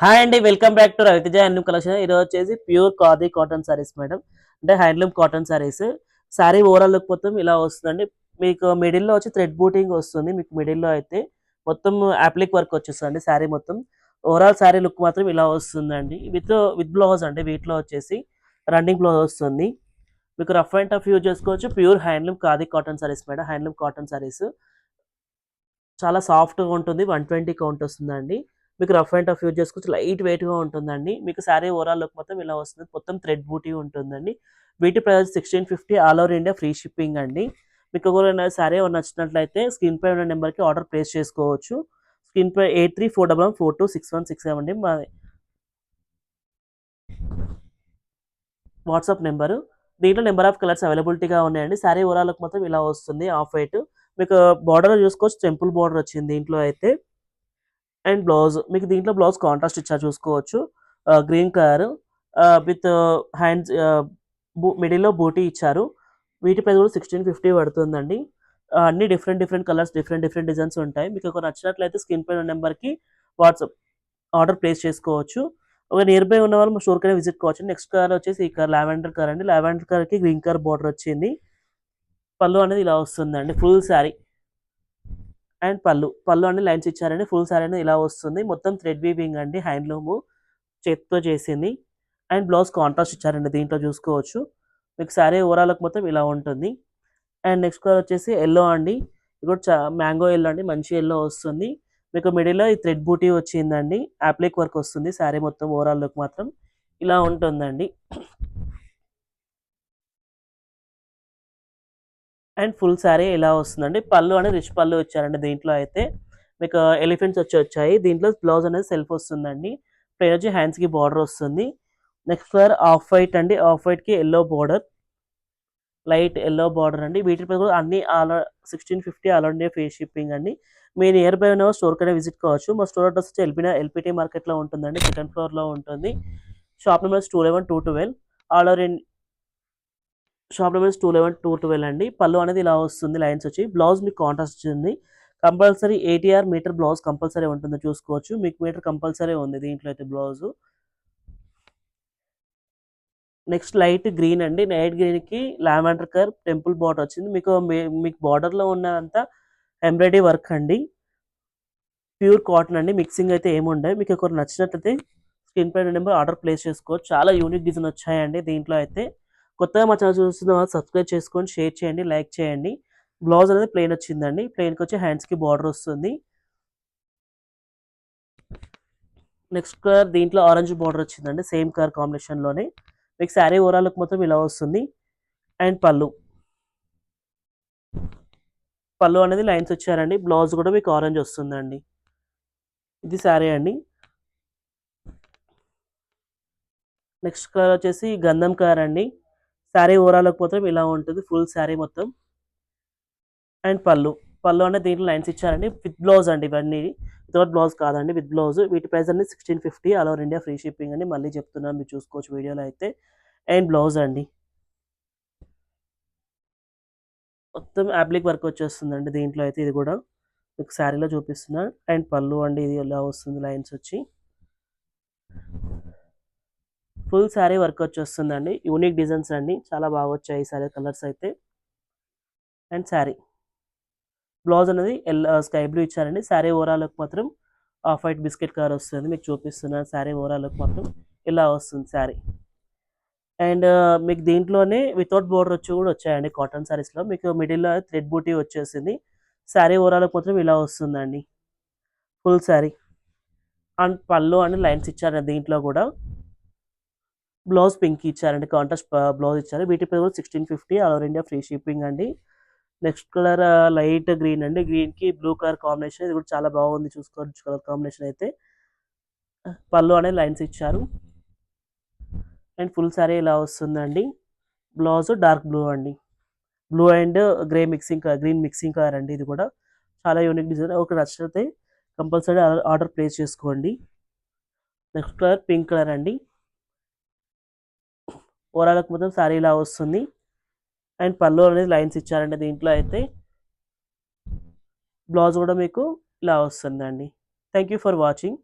Hi అండి, welcome back to Raviteja handloom collection. ఈరోజు వచ్చేసి pure khadi cotton saris madam, అంటే handloom cotton saris. Sari overall look మొత్తం ఇలా వస్తుందండి. మీకు మిడిల్లో వచ్చి థ్రెడ్ బూటింగ్ వస్తుంది. మీకు మిడిల్లో అయితే మొత్తం అప్లిక్ వర్క్ వచ్చేస్తుంది సారీ మొత్తం. ఓవరాల్ సారీ లుక్ మాత్రం ఇలా వస్తుందండి. విత్ బ్లౌజ్ అండి. వీటిలో వచ్చేసి రన్నింగ్ బ్లౌజ్ వస్తుంది. మీకు రఫ్ అండ్ టఫ్ యూజ్ చేసుకోవచ్చు. Pure handloom khadi cotton saris madam, handloom cotton saris. చాలా సాఫ్ట్గా ఉంటుంది. 120 కౌంట్ వస్తుందండి. మీకు రఫ్ అండ్ టఫ్ యూజ్ చేసుకోవచ్చు. లైట్ వెయిట్గా ఉంటుందండి. మీకు శారీ ఓవరాల్ లుక్ మొత్తం ఇలా వస్తుంది. మొత్తం థ్రెడ్ బూటీ ఉంటుందండి. వీటి price 1650, all over India free shipping అండి. మీకు ఒకవేళ శారీ నచ్చినట్లయితే స్క్రీన్ పై ఉన్న నెంబర్కి ఆర్డర్ ప్లేస్ చేసుకోవచ్చు. స్క్రీన్ పై 8341142616 అండి మా వాట్సాప్ నెంబరు. దీంట్లో నెంబర్ ఆఫ్ కలర్స్ అవైలబిలిటీగా ఉన్నాయండి. శారీ ఓవరాల్ లుక్ మొత్తం ఇలా వస్తుంది. ఆఫ్ వైట్ మీకు బార్డర్ చూసుకోవచ్చు. టెంపుల్ బార్డర్ వచ్చింది దీంట్లో అయితే. అండ్ బ్లౌజ్ మీకు దీంట్లో బ్లౌజ్ కాంట్రాస్ట్ ఇచ్చా చూసుకోవచ్చు. గ్రీన్ కలర్ విత్ హ్యాండ్స్ మిడిల్లో బూటీ ఇచ్చారు. వీటి ప్రైస్ కూడా 1650 పడుతుందండి. అన్ని different different colours, different different designs ఉంటాయి. మీకు ఒక నచ్చినట్లయితే స్క్రీన్ పైన నెంబర్కి వాట్సాప్ ఆర్డర్ ప్లేస్ చేసుకోవచ్చు. ఒక నియర్ బై ఉన్న వాళ్ళు మా స్టోర్కైనా విజిట్ కావచ్చు. నెక్స్ట్ కలర్ వచ్చేసి ఈ కలర్ లావెండర్ కలర్ అండి. లావెండర్ కలర్కి గ్రీన్ కలర్ బార్డర్ వచ్చింది. పళ్ళు అనేది ఇలా వస్తుందండి. ఫుల్ శారీ అండ్ పళ్ళు అన్ని లైన్స్ ఇచ్చారండి. ఫుల్ శారీ అనేది ఇలా వస్తుంది. మొత్తం థ్రెడ్ వీవింగ్ అండి. హ్యాండ్లూము చేతితో చేసింది. అండ్ బ్లౌజ్ కాంట్రాస్ట్ ఇచ్చారండి. దీంట్లో చూసుకోవచ్చు. మీకు శారీ ఓవరాల్ మొత్తం ఇలా ఉంటుంది. అండ్ నెక్స్ట్ కలర్ వచ్చేసి ఎల్లో అండి. ఇది కూడా మ్యాంగో ఎల్లో అండి. మంచి ఎల్లో వస్తుంది. మీకు మిడిల్లో ఈ థ్రెడ్ బూటీ వచ్చిందండి. అప్లిక్ వర్క్ వస్తుంది. శారీ మొత్తం ఓవరాల్ లుక్ మాత్రం ఇలా ఉంటుందండి. అండ్ ఫుల్ శారీ ఇలా వస్తుందండి. పళ్ళు అనేది రిచ్ పళ్ళు వచ్చారండి. దీంట్లో అయితే మీకు ఎలిఫెంట్స్ వచ్చాయి. దీంట్లో బ్లౌజ్ అనేది సెల్ఫ్ వస్తుందండి. ప్లెయిన్ వచ్చి హ్యాండ్స్కి బార్డర్ వస్తుంది. నెక్స్ట్ కలర్ ఆఫ్ వైట్ అండి. ఆఫ్ వైట్కి yellow border, light yellow border అండి. వీటిపై కూడా అన్ని 1650 ఆల్ ఇండియా ఫ్రీ షిప్పింగ్ అండి. మీ నియర్ బై ఉన్న స్టోర్కైనా విజిట్ కావచ్చు. మా స్టోర్ అడ్రస్ వచ్చి ఎల్పిటి మార్కెట్లో ఉంటుందండి. సెకండ్ ఫ్లోర్లో ఉంటుంది. Shop numbers 211, 212. All over shop numbers 211, 212 అండి. పళ్ళు అనేది ఇలా వస్తుంది. లైన్స్ వచ్చి బ్లౌజ్ మీకు కాంట్రాస్ట్ వచ్చింది. కంపల్సరీ 80 మీటర్ బ్లౌజ్ కంపల్సరీ ఉంటుంది. చూసుకోవచ్చు. మీకు మీటర్ కంపల్సరీ ఉంది దీంట్లో అయితే బ్లౌజు. నెక్స్ట్ లైట్ గ్రీన్ అండి. లైట్ గ్రీన్కి లావెండర్ కలర్ టెంపుల్ బార్డర్ వచ్చింది. మీకు బార్డర్లో ఉన్నదంతా ఎంబ్రాయిడరీ వర్క్ అండి. ప్యూర్ కాటన్ అండి. మిక్సింగ్ అయితే ఏముండదు. మీకు ఒకరు నచ్చినట్లయితే స్క్రీన్ పై నెంబర్ ఆర్డర్ ప్లేస్ చేసుకోవచ్చు. చాలా యూనిక్ డిజైన్ వచ్చాయండి దీంట్లో అయితే. కొత్తగా మా ఛానల్ చూస్తున్న వాళ్ళు సబ్స్క్రైబ్ చేసుకొని షేర్ చేయండి, లైక్ చేయండి. బ్లౌజ్ అనేది ప్లెయిన్ వచ్చిందండి. ప్లెయిన్కి వచ్చి హ్యాండ్స్కి బార్డర్ వస్తుంది. నెక్స్ట్ కలర్ దీంట్లో ఆరెంజ్ బార్డర్ వచ్చిందండి. సేమ్ కలర్ కాంబినేషన్లోనే. మీకు శారీ ఓవరాల్ మొత్తం ఇలా వస్తుంది. అండ్ పళ్ళు అనేది లైన్స్ వచ్చారండి. బ్లౌజ్ కూడా మీకు ఆరెంజ్ వస్తుందండి. ఇది శారీ అండి. నెక్స్ట్ కలర్ వచ్చేసి గంధం కలర్ అండి. శారీ ఓవరాల్ మొత్తం ఇలా ఉంటుంది. ఫుల్ శారీ మొత్తం. అండ్ పళ్ళు అనేది దీంట్లో లైన్స్ ఇచ్చారండి. విత్ బ్లౌజ్ అండి. ఇవన్నీ వితౌట్ బ్లౌజ్ కాదండి, విత్ బ్లౌజ్. వీటి ప్రైస్ అన్ని 1650, all over India free shipping అండి. మళ్ళీ చెప్తున్నాను, మీరు చూసుకోవచ్చు వీడియోలో అయితే. అండ్ బ్లౌజ్ అండి. మొత్తం అప్లిక్ వర్క్ వచ్చేస్తుందండి దీంట్లో అయితే. ఇది కూడా మీకు శారీలో చూపిస్తున్నా. అండ్ పళ్ళు అండి. ఇది ఇలా వస్తుంది లైన్స్ వచ్చి. ఫుల్ శారీ వర్క్ వచ్చేస్తుందండి. యూనిక్ డిజైన్స్ అండి. చాలా బాగా వచ్చాయి ఈ శారీ కలర్స్ అయితే. అండ్ శారీ బ్లౌజ్ అనేది స్కై బ్లూ ఇచ్చారండి. శారీ ఓవరాల్ మాత్రం ఆఫ్ వైట్ బిస్కెట్ కలర్ వస్తుంది. మీకు చూపిస్తున్నాను. శారీ ఓవరాల్ మాత్రం ఇలా వస్తుంది శారీ. అండ్ మీకు దీంట్లోనే వితౌట్ బోర్డర్ వచ్చి కూడా వచ్చాయండి కాటన్ శారీస్లో. మీకు మిడిల్లో థ్రెడ్ బూటీ వచ్చేసింది. శారీ ఓవరాల్ మాత్రం ఇలా వస్తుందండి. ఫుల్ శారీ అండ్ పళ్ళు అని లైన్స్ ఇచ్చారండి. దీంట్లో కూడా బ్లౌజ్ పింక్ ఇచ్చారండి. కాంట్రాస్ట్ బ్లౌజ్ ఇచ్చారు. వీటిపై కూడా 1650, all over India free shipping అండి. నెక్స్ట్ కలర్ లైట్ గ్రీన్ అండి. గ్రీన్కి బ్లూ కలర్ కాంబినేషన్. ఇది కూడా చాలా బాగుంది. చూసుకోవచ్చు కలర్ కాంబినేషన్ అయితే. పళ్ళు అనేది లైన్స్ ఇచ్చారు. అండ్ ఫుల్ శారీ ఇలా వస్తుందండి. బ్లౌజ్ డార్క్ బ్లూ అండి. Blue and green mixing colour అండి. ఇది కూడా చాలా యూనిక్ డిజైన్. ఒక నచ్చితే కంపల్సరీ ఆర్డర్ ప్లేస్ చేసుకోండి. నెక్స్ట్ కలర్ పింక్ కలర్ అండి. ఓవరాల్ మొత్తం శారీ ఇలా వస్తుంది. అండ్ పళ్ళు అనేది లైన్స్ ఇచ్చారండి దీంట్లో అయితే. బ్లౌజ్ కూడా మీకు ఇలా వస్తుందండి. Thank you for watching.